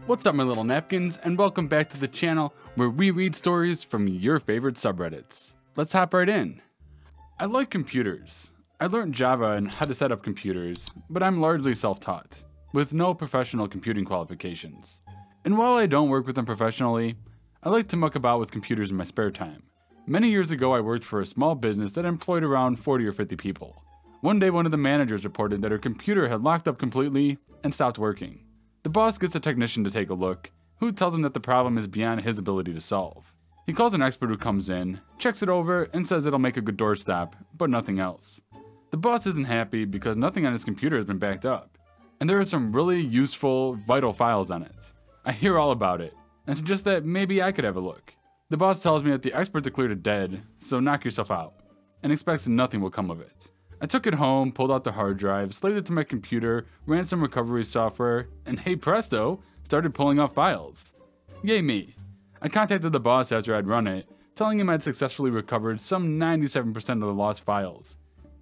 What's up, my little napkins, and welcome back to the channel where we read stories from your favorite subreddits. Let's hop right in. I like computers. I learned Java and how to set up computers, but I'm largely self-taught, with no professional computing qualifications. And while I don't work with them professionally, I like to muck about with computers in my spare time. Many years ago, I worked for a small business that employed around 40 or 50 people. One day, one of the managers reported that her computer had locked up completely and stopped working. The boss gets a technician to take a look, who tells him that the problem is beyond his ability to solve. He calls an expert who comes in, checks it over, and says it'll make a good doorstop, but nothing else. The boss isn't happy because nothing on his computer has been backed up, and there are some really useful, vital files on it. I hear all about it, and suggest that maybe I could have a look. The boss tells me that the expert declared it dead, so knock yourself out, and expects nothing will come of it. I took it home, pulled out the hard drive, slaved it to my computer, ran some recovery software, and hey presto, started pulling off files. Yay me. I contacted the boss after I'd run it, telling him I'd successfully recovered some 97% of the lost files,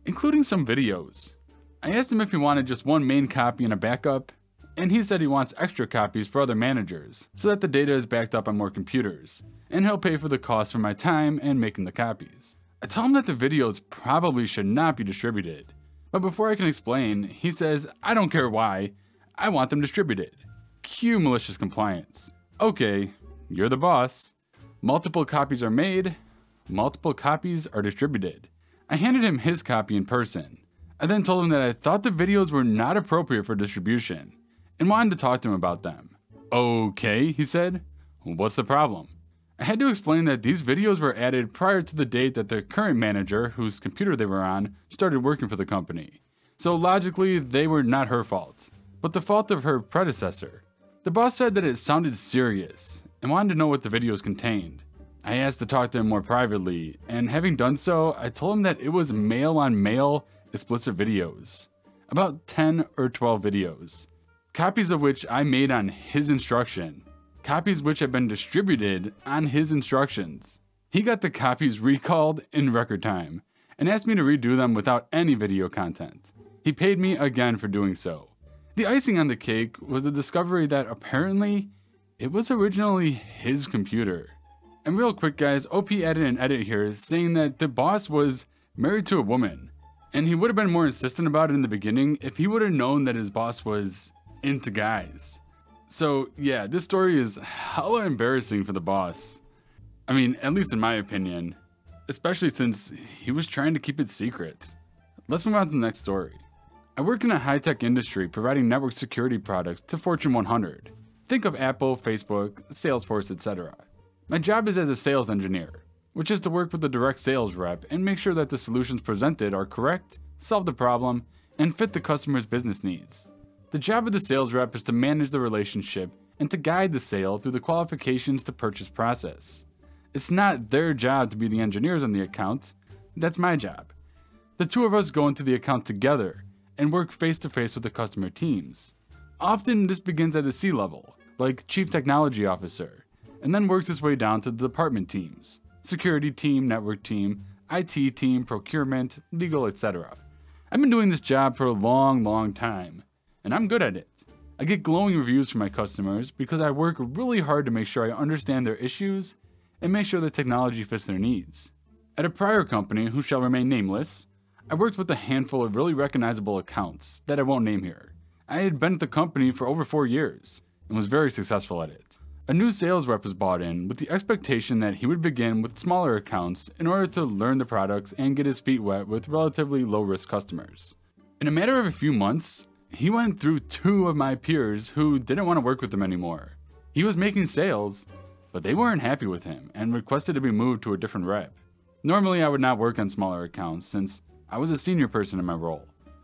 including some videos. I asked him if he wanted just one main copy and a backup, and he said he wants extra copies for other managers, so that the data is backed up on more computers, and he'll pay for the cost for my time and making the copies. I tell him that the videos probably should not be distributed, but before I can explain, he says, I don't care why, I want them distributed. Cue malicious compliance. Okay, you're the boss. Multiple copies are made, multiple copies are distributed. I handed him his copy in person. I then told him that I thought the videos were not appropriate for distribution, and wanted to talk to him about them. Okay, he said, what's the problem? I had to explain that these videos were added prior to the date that the current manager, whose computer they were on, started working for the company. So logically, they were not her fault, but the fault of her predecessor. The boss said that it sounded serious, and wanted to know what the videos contained. I asked to talk to him more privately, and having done so, I told him that it was male-on-male explicit videos. About 10 or 12 videos. Copies of which I made on his instruction. Copies which have been distributed on his instructions. He got the copies recalled in record time, and asked me to redo them without any video content. He paid me again for doing so. The icing on the cake was the discovery that apparently, it was originally his computer. And real quick guys, OP added an edit here saying that the boss was married to a woman, and he would have been more insistent about it in the beginning if he would have known that his boss was into guys. So yeah, this story is hella embarrassing for the boss. I mean, at least in my opinion, especially since he was trying to keep it secret. Let's move on to the next story. I work in a high-tech industry providing network security products to Fortune 100. Think of Apple, Facebook, Salesforce, etc. My job is as a sales engineer, which is to work with the direct sales rep and make sure that the solutions presented are correct, solve the problem, and fit the customer's business needs. The job of the sales rep is to manage the relationship and to guide the sale through the qualifications to purchase process. It's not their job to be the engineers on the account, that's my job. The two of us go into the account together and work face-to-face with the customer teams. Often this begins at the C-level, like Chief Technology Officer, and then works its way down to the department teams, security team, network team, IT team, procurement, legal, etc. I've been doing this job for a long time, and I'm good at it. I get glowing reviews from my customers because I work really hard to make sure I understand their issues and make sure the technology fits their needs. At a prior company, who shall remain nameless, I worked with a handful of really recognizable accounts that I won't name here. I had been at the company for over 4 years and was very successful at it. A new sales rep was brought in with the expectation that he would begin with smaller accounts in order to learn the products and get his feet wet with relatively low-risk customers. In a matter of a few months, he went through 2 of my peers who didn't want to work with him anymore. He was making sales, but they weren't happy with him and requested to be moved to a different rep. Normally I would not work on smaller accounts since I was a senior person in my role,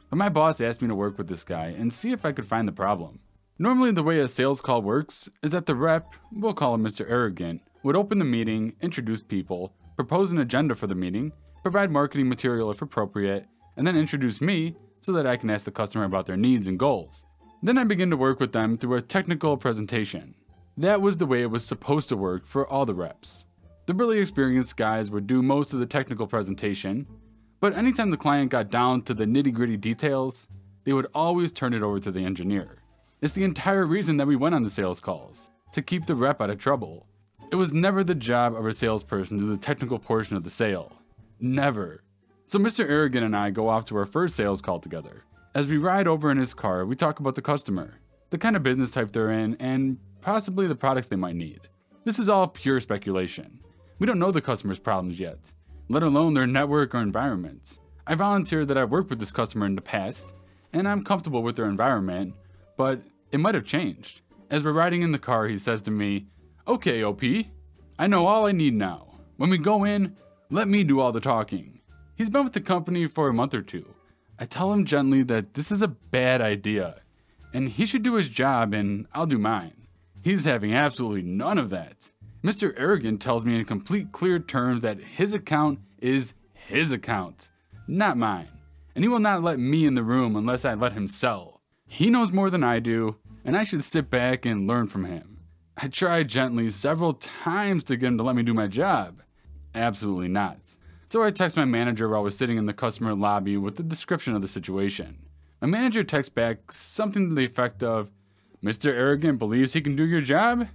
but my boss asked me to work with this guy and see if I could find the problem. Normally the way a sales call works is that the rep, we'll call him Mr. Arrogant, would open the meeting, introduce people, propose an agenda for the meeting, provide marketing material if appropriate, and then introduce me so that I can ask the customer about their needs and goals. Then I begin to work with them through a technical presentation. That was the way it was supposed to work for all the reps. The really experienced guys would do most of the technical presentation, but anytime the client got down to the nitty-gritty details, they would always turn it over to the engineer. It's the entire reason that we went on the sales calls, to keep the rep out of trouble. It was never the job of a salesperson to do the technical portion of the sale. Never. So Mr. Arrogant and I go off to our first sales call together. As we ride over in his car, we talk about the customer, the kind of business type they're in, and possibly the products they might need. This is all pure speculation. We don't know the customer's problems yet, let alone their network or environment. I volunteered that I've worked with this customer in the past, and I'm comfortable with their environment, but it might have changed. As we're riding in the car, he says to me, "Okay, OP, I know all I need now. When we go in, let me do all the talking." He's been with the company for a month or two. I tell him gently that this is a bad idea, and he should do his job and I'll do mine. He's having absolutely none of that. Mr. Arrogant tells me in complete clear terms that his account is his account, not mine, and he will not let me in the room unless I let him sell. He knows more than I do, and I should sit back and learn from him. I tried gently several times to get him to let me do my job. Absolutely not. So I text my manager while I was sitting in the customer lobby with the description of the situation. My manager texts back something to the effect of, "Mr. Arrogant believes he can do your job?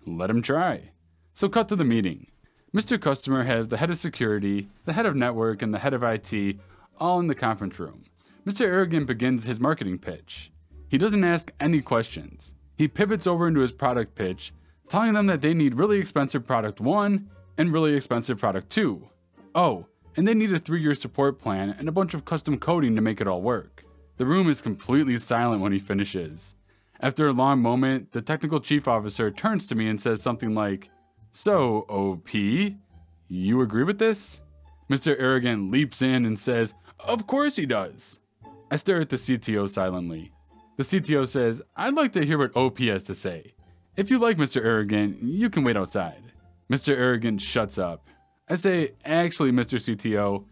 Let him try." So cut to the meeting. Mr. Customer has the head of security, the head of network, and the head of IT all in the conference room. Mr. Arrogant begins his marketing pitch. He doesn't ask any questions. He pivots over into his product pitch, telling them that they need really expensive product 1 and really expensive product 2. Oh, and they need a 3-year support plan and a bunch of custom coding to make it all work. The room is completely silent when he finishes. After a long moment, the technical chief officer turns to me and says something like, "So, OP, you agree with this?" Mr. Arrogant leaps in and says, "Of course he does." I stare at the CTO silently. The CTO says, "I'd like to hear what OP has to say. If you like Mr. Arrogant, you can wait outside." Mr. Arrogant shuts up. I say, "Actually, Mr. CTO,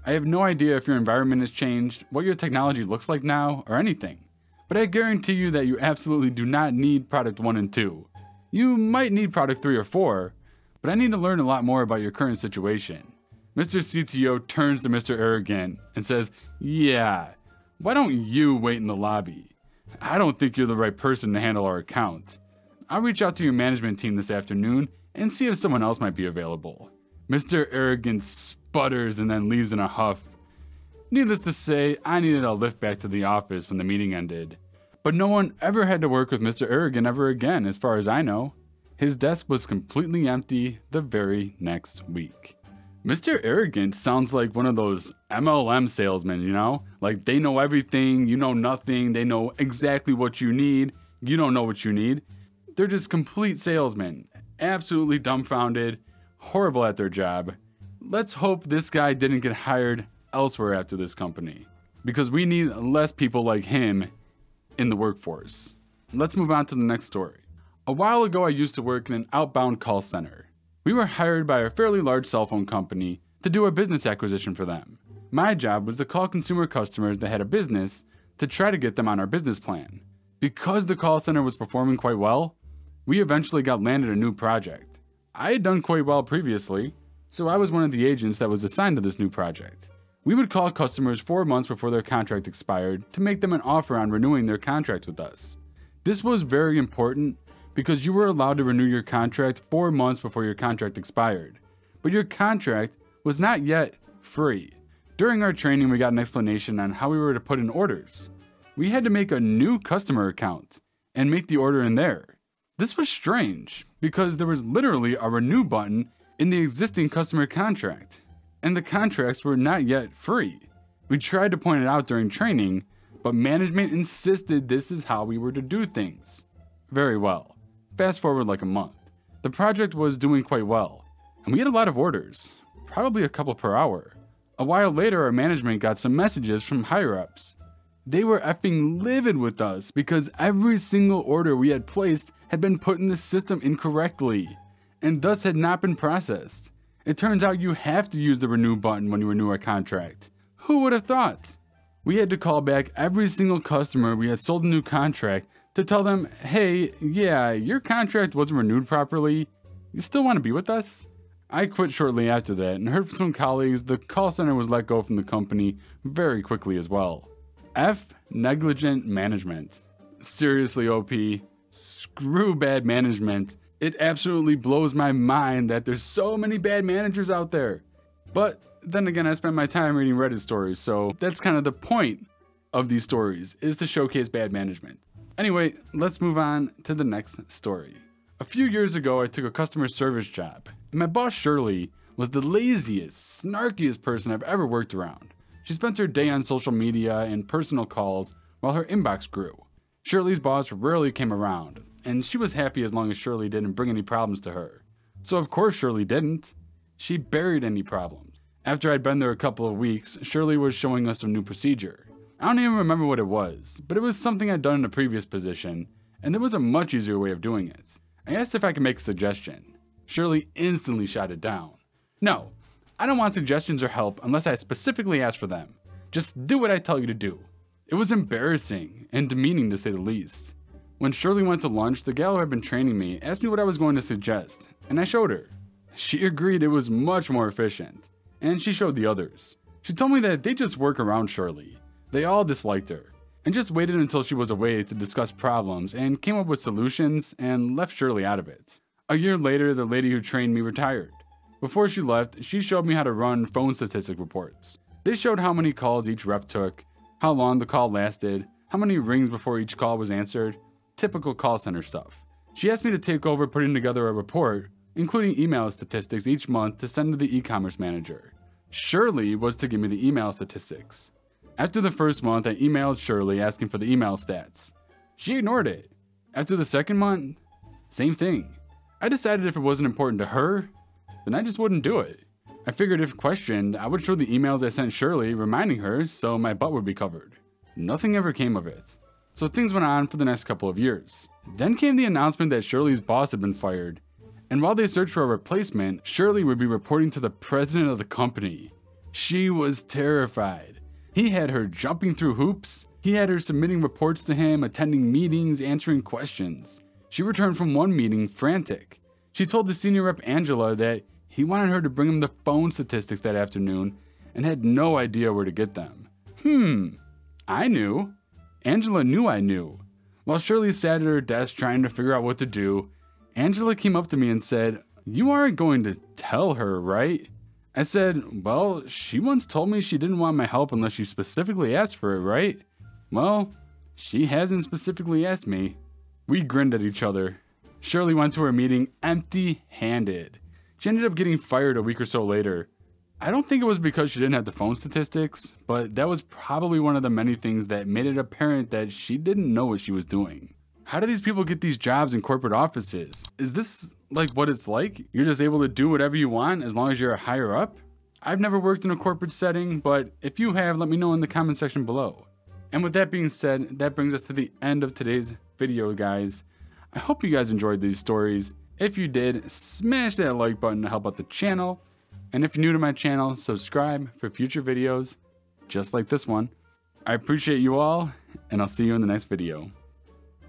I have no idea if your environment has changed, what your technology looks like now, or anything. But I guarantee you that you absolutely do not need product 1 and 2. You might need product 3 or 4, but I need to learn a lot more about your current situation." Mr. CTO turns to Mr. Arrogant and says, "Yeah, why don't you wait in the lobby? I don't think you're the right person to handle our account. I'll reach out to your management team this afternoon and see if someone else might be available." Mr. Arrogant sputters and then leaves in a huff. Needless to say, I needed a lift back to the office when the meeting ended. But no one ever had to work with Mr. Arrogant ever again, as far as I know. His desk was completely empty the very next week. Mr. Arrogant sounds like one of those MLM salesmen, you know? Like they know everything, you know nothing, they know exactly what you need, you don't know what you need. They're just complete salesmen, absolutely dumbfounded, horrible at their job. Let's hope this guy didn't get hired elsewhere after this company, because we need less people like him in the workforce. Let's move on to the next story. A while ago, I used to work in an outbound call center. We were hired by a fairly large cell phone company to do a business acquisition for them. My job was to call consumer customers that had a business to try to get them on our business plan. Because the call center was performing quite well, we eventually got landed a new project. I had done quite well previously, so I was one of the agents that was assigned to this new project. We would call customers 4 months before their contract expired to make them an offer on renewing their contract with us. This was very important because you were allowed to renew your contract 4 months before your contract expired, but your contract was not yet free. During our training, we got an explanation on how we were to put in orders. We had to make a new customer account and make the order in there. This was strange because there was literally a renew button in the existing customer contract, and the contracts were not yet free. We tried to point it out during training, but management insisted this is how we were to do things. Very well. Fast forward like a month. The project was doing quite well, and we had a lot of orders, probably a couple per hour. A while later, our management got some messages from higher-ups. They were effing livid with us because every single order we had placed had been put in the system incorrectly, and thus had not been processed. It turns out you have to use the renew button when you renew a contract. Who would have thought? We had to call back every single customer we had sold a new contract to tell them, "Hey, yeah, your contract wasn't renewed properly. You still want to be with us?" I quit shortly after that and heard from some colleagues the call center was let go from the company very quickly as well. F. Negligent management. seriously OP. Screw bad management. It absolutely blows my mind that there's so many bad managers out there. But then again, I spend my time reading Reddit stories, so that's kind of the point of these stories, is to showcase bad management. Anyway, let's move on to the next story. A few years ago, I took a customer service job, and my boss Shirley was the laziest, snarkiest person I've ever worked around. She spent her day on social media and personal calls while her inbox grew. Shirley's boss rarely came around, and she was happy as long as Shirley didn't bring any problems to her. So of course Shirley didn't. She buried any problems. After I'd been there a couple of weeks, Shirley was showing us a new procedure. I don't even remember what it was, but it was something I'd done in a previous position, and there was a much easier way of doing it. I asked if I could make a suggestion. Shirley instantly shot it down. No, I don't want suggestions or help unless I specifically ask for them. Just do what I tell you to do. It was embarrassing and demeaning to say the least. When Shirley went to lunch, the gal who had been training me asked me what I was going to suggest, and I showed her. She agreed it was much more efficient, and she showed the others. She told me that they just work around Shirley. They all disliked her, and just waited until she was away to discuss problems and came up with solutions and left Shirley out of it. A year later, the lady who trained me retired. Before she left, she showed me how to run phone statistic reports. They showed how many calls each rep took, how long the call lasted, how many rings before each call was answered, typical call center stuff. She asked me to take over putting together a report, including email statistics each month to send to the e-commerce manager. Shirley was to give me the email statistics. After the first month, I emailed Shirley asking for the email stats. She ignored it. After the second month, same thing. I decided if it wasn't important to her, then I just wouldn't do it. I figured if questioned, I would show the emails I sent Shirley reminding her so my butt would be covered. Nothing ever came of it. So things went on for the next couple of years. Then came the announcement that Shirley's boss had been fired. And while they searched for a replacement, Shirley would be reporting to the president of the company. She was terrified. He had her jumping through hoops. He had her submitting reports to him, attending meetings, answering questions. She returned from one meeting frantic. She told the senior rep Angela that he wanted her to bring him the phone statistics that afternoon and had no idea where to get them. I knew. Angela knew I knew. While Shirley sat at her desk trying to figure out what to do, Angela came up to me and said, "You aren't going to tell her, right?" I said, "Well, she once told me she didn't want my help unless she specifically asked for it, right?" "Well, she hasn't specifically asked me." We grinned at each other. Shirley went to her meeting empty-handed. She ended up getting fired a week or so later. I don't think it was because she didn't have the phone statistics, but that was probably one of the many things that made it apparent that she didn't know what she was doing. How do these people get these jobs in corporate offices? Is this like what it's like? You're just able to do whatever you want as long as you're a higher up? I've never worked in a corporate setting, but if you have, let me know in the comment section below. And with that being said, that brings us to the end of today's video, guys. I hope you guys enjoyed these stories. If you did, smash that like button to help out the channel. And if you're new to my channel, subscribe for future videos just like this one. I appreciate you all, and I'll see you in the next video.